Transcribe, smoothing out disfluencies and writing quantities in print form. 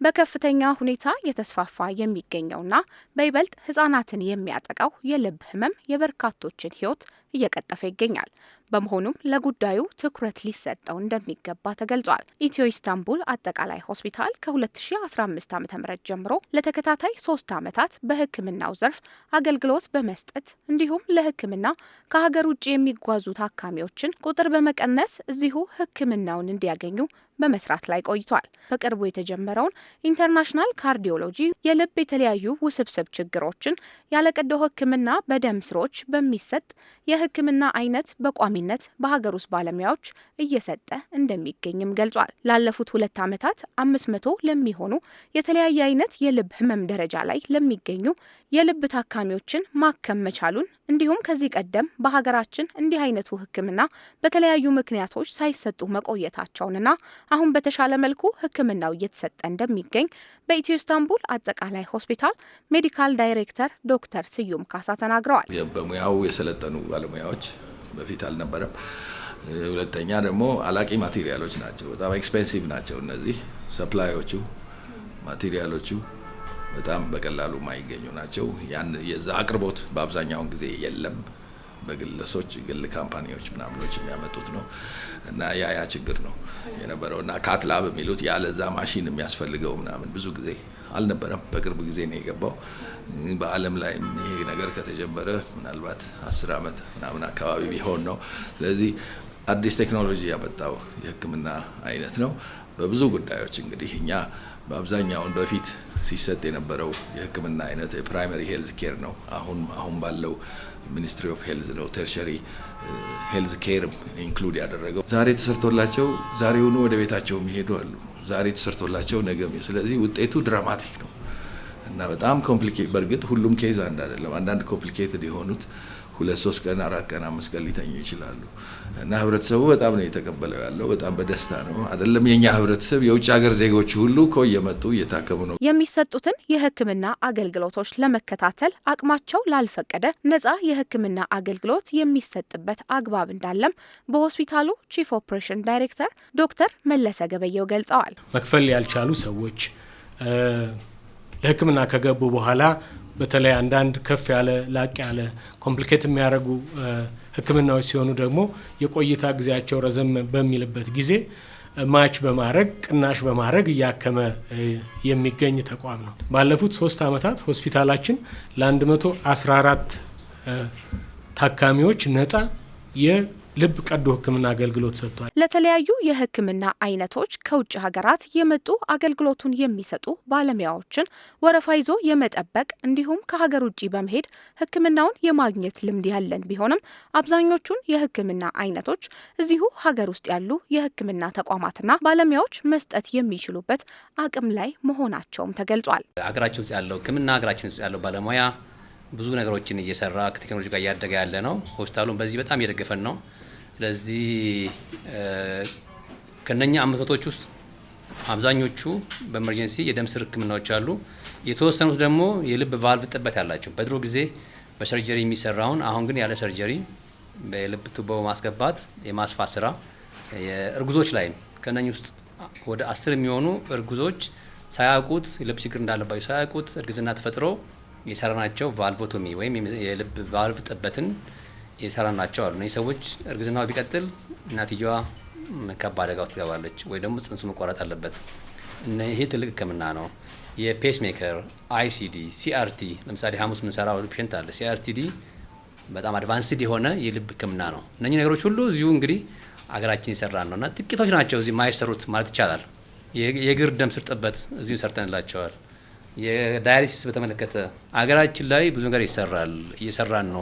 በከፍተኛ ሁኔታ የተስፋፋ የሚገኘውና በይበልጥ ህጻናትን የሚያጠቃው የልብ ህመም የበርካቶችን ህይወት እየቀጠፈ ይገኛል። በመሆኑም ለጉዳዩ ትኩረት ሊሰጠው እንደሚገባ ተገልጿል። ኢትዮ ኢስታንቡል አጠቃላይ ሆስፒታል ከ2015 ዓ.ም ጀምሮ ለተከታታይ 3 ዓመታት በህክምናው ዘርፍ አገልግሎት በመስጠት እንዲሁም ለህክምና ከሀገር ውጭ የሚጓዙ ታካሚዎችን ቁጥር በመቀነስ እዚሁ ህክምናውን እንዲያገኙ በመስራት ላይ ቆይቷል። በቅርቡ የተጀመረውን ኢንተርናሽናል ካርዲዮሎጂ የልብ የተለያዩ ውስብስብ ችግሮችን ያለቀዶ ህክምና በደም ስሮች በሚሰጥ የህክምና አይነት በቋሚነት በሀገር ውስጥ ባለሙያዎች እየሰጠ እንደሚገኝም ገልጿል። ላለፉት 2 ዓመታት 500 ለሚሆኑ የተለያየ አይነት የልብ ህመም ደረጃ ላይ ለሚገኙ የልብ ታካሚዎችን ማከም መቻሉን እንዲሁም ከዚህ ቀደም በሀገራችን እንዲህ አይነቱ ህክምና በተለያዩ ምክንያቶች ሳይሰጡ መቆየታቸውንና አሁን በተሻለ መልኩ ህክምናው እየተሰጠ እንደሚገኝ በኢትዮ ኢስታንቡል አጠቃላይ ሆስፒታል ሜዲካል ዳይሬክተር ዶክተር ስዩም ካሳ ተናግረዋል። በሙያው የሰለጠኑ ባለሙያዎች በፊት አልነበረም። ሁለተኛ ደግሞ አላቂ ማቴሪያሎች ናቸው። በጣም ኤክስፔንሲቭ ናቸው። እነዚህ ሰፕላዮቹ ማቴሪያሎቹ በጣም በቀላሉ የማይገኙ ናቸው። ያን የዛ አቅርቦት በአብዛኛውን ጊዜ የለም። በግለሰቦች ግል ካምፓኒዎች ምናምኖች የሚያመጡት ነው እና ያ ችግር ነው የነበረውና ካትላብ የሚሉት ያለዛ ማሽን የሚያስፈልገው ምናምን ብዙ ጊዜ አልነበረም። በቅርብ ጊዜ ነው የገባው። በዓለም ላይ ይሄ ነገር ከተጀመረ ምናልባት 10 ዓመት ምናምን አካባቢ ቢሆን ነው። ስለዚህ አዲስ ቴክኖሎጂ ያመጣው የህክምና አይነት ነው። በብዙ ጉዳዮች እንግዲህ እኛ በአብዛኛውን በፊት ሲሰጥ የነበረው የህክምና አይነት የፕራይመሪ ሄልዝ ኬር ነው። አሁን ባለው ሚኒስትሪ ኦፍ ሄልዝ ነው ተርሸሪ ሄልዝ ኬር ኢንክሉድ ያደረገው። ዛሬ ተሰርቶላቸው ዛሬውኑ ወደ ቤታቸው የሚሄዱ አሉ። ዛሬ ተሰርቶላቸው ነገም። ስለዚህ ውጤቱ ድራማቲክ ነው እና በጣም ኮምፕሊኬት። በእርግጥ ሁሉም ኬዝ አንድ አይደለም። አንዳንድ ኮምፕሊኬትድ የሆኑት 2 3 ቀን 4 ቀን 5 ቀን ሊተኙ ይችላሉ እና ህብረተሰቡ በጣም ነው የተቀበለው ያለው። በጣም በደስታ ነው። አይደለም የኛ ህብረተሰብ የውጭ ሀገር ዜጎች ሁሉ እየመጡ እየታከሙ ነው። የሚሰጡትን የህክምና አገልግሎቶች ለመከታተል አቅማቸው ላልፈቀደ ነጻ የህክምና አገልግሎት የሚሰጥበት አግባብ እንዳለም በሆስፒታሉ ቺፍ ኦፕሬሽን ዳይሬክተር ዶክተር መለሰ ገበየው ገልጸዋል። መክፈል ያልቻሉ ሰዎች ለህክምና ከገቡ በኋላ በተለይ አንዳንድ ከፍ ያለ ላቅ ያለ ኮምፕሊኬት የሚያደርጉ ህክምናዎች ሲሆኑ ደግሞ የቆይታ ጊዜያቸው ረዘም በሚልበት ጊዜ ማች በማድረግ ቅናሽ በማድረግ እያከመ የሚገኝ ተቋም ነው። ባለፉት 3 ዓመታት ሆስፒታላችን ለ114 ታካሚዎች ነጻ የልብ ቀዶ ህክምና አገልግሎት ሰጥቷል። ለተለያዩ የህክምና አይነቶች ከውጭ ሀገራት የመጡ አገልግሎቱን የሚሰጡ ባለሙያዎችን ወረፋ ይዞ የመጠበቅ እንዲሁም ከሀገር ውጭ በመሄድ ህክምናውን የማግኘት ልምድ ያለን ቢሆንም አብዛኞቹን የህክምና አይነቶች እዚሁ ሀገር ውስጥ ያሉ የህክምና ተቋማትና ባለሙያዎች መስጠት የሚችሉበት አቅም ላይ መሆናቸውም ተገልጿል። ሀገራችን ውስጥ ያለው ህክምና ሀገራችን ውስጥ ያለው ባለሙያ ብዙ ነገሮችን እየሰራ ከቴክኖሎጂ ጋር እያደገ ያለ ነው። ሆስፒታሉን በዚህ በጣም እየደገፈን ነው። ስለዚህ ከነኛ አመታቶች ውስጥ አብዛኞቹ በኤመርጀንሲ የደም ስር ህክምናዎች አሉ። የተወሰኑት ደግሞ የልብ ቫልቭ ጥበት ያላቸው በድሮ ጊዜ በሰርጀሪ የሚሰራውን አሁን ግን ያለ ሰርጀሪ በልብ ቱቦ ማስገባት የማስፋት ስራ የእርጉዞች ላይ ከነኝ ውስጥ ወደ 10 የሚሆኑ እርጉዞች ሳያውቁት የልብ ችግር እንዳለባቸው ሳያውቁት እርግዝና ተፈጥሮ የሰራናቸው ቫልቮቶሚ ወይም የልብ ቫልቭ ጥበትን የሰራናቸው አሉ። እነዚህ ሰዎች እርግዝናው ቢቀጥል እናትየዋ ከባድ አደጋ ውስጥ ትገባለች ወይ ደግሞ ጽንሱ መቋረጥ አለበት። ይሄ ትልቅ ህክምና ነው። የፔስ ሜከር፣ አይሲዲ፣ ሲአርቲ ለምሳሌ ሐሙስ ምንሰራው ፔሸንት አለ። ሲአርቲዲ በጣም አድቫንስድ የሆነ የልብ ህክምና ነው። እነዚህ ነገሮች ሁሉ እዚሁ እንግዲህ አገራችን ይሰራን ነውና ጥቂቶች ናቸው እዚህ ማይሰሩት ማለት ይቻላል። የእግር ደም ስር ጥበት እዚሁ ሰርተንላቸዋል። የዳያሊሲስ በተመለከተ አገራችን ላይ ብዙ ነገር ይሰራል፣ እየሰራን ነው።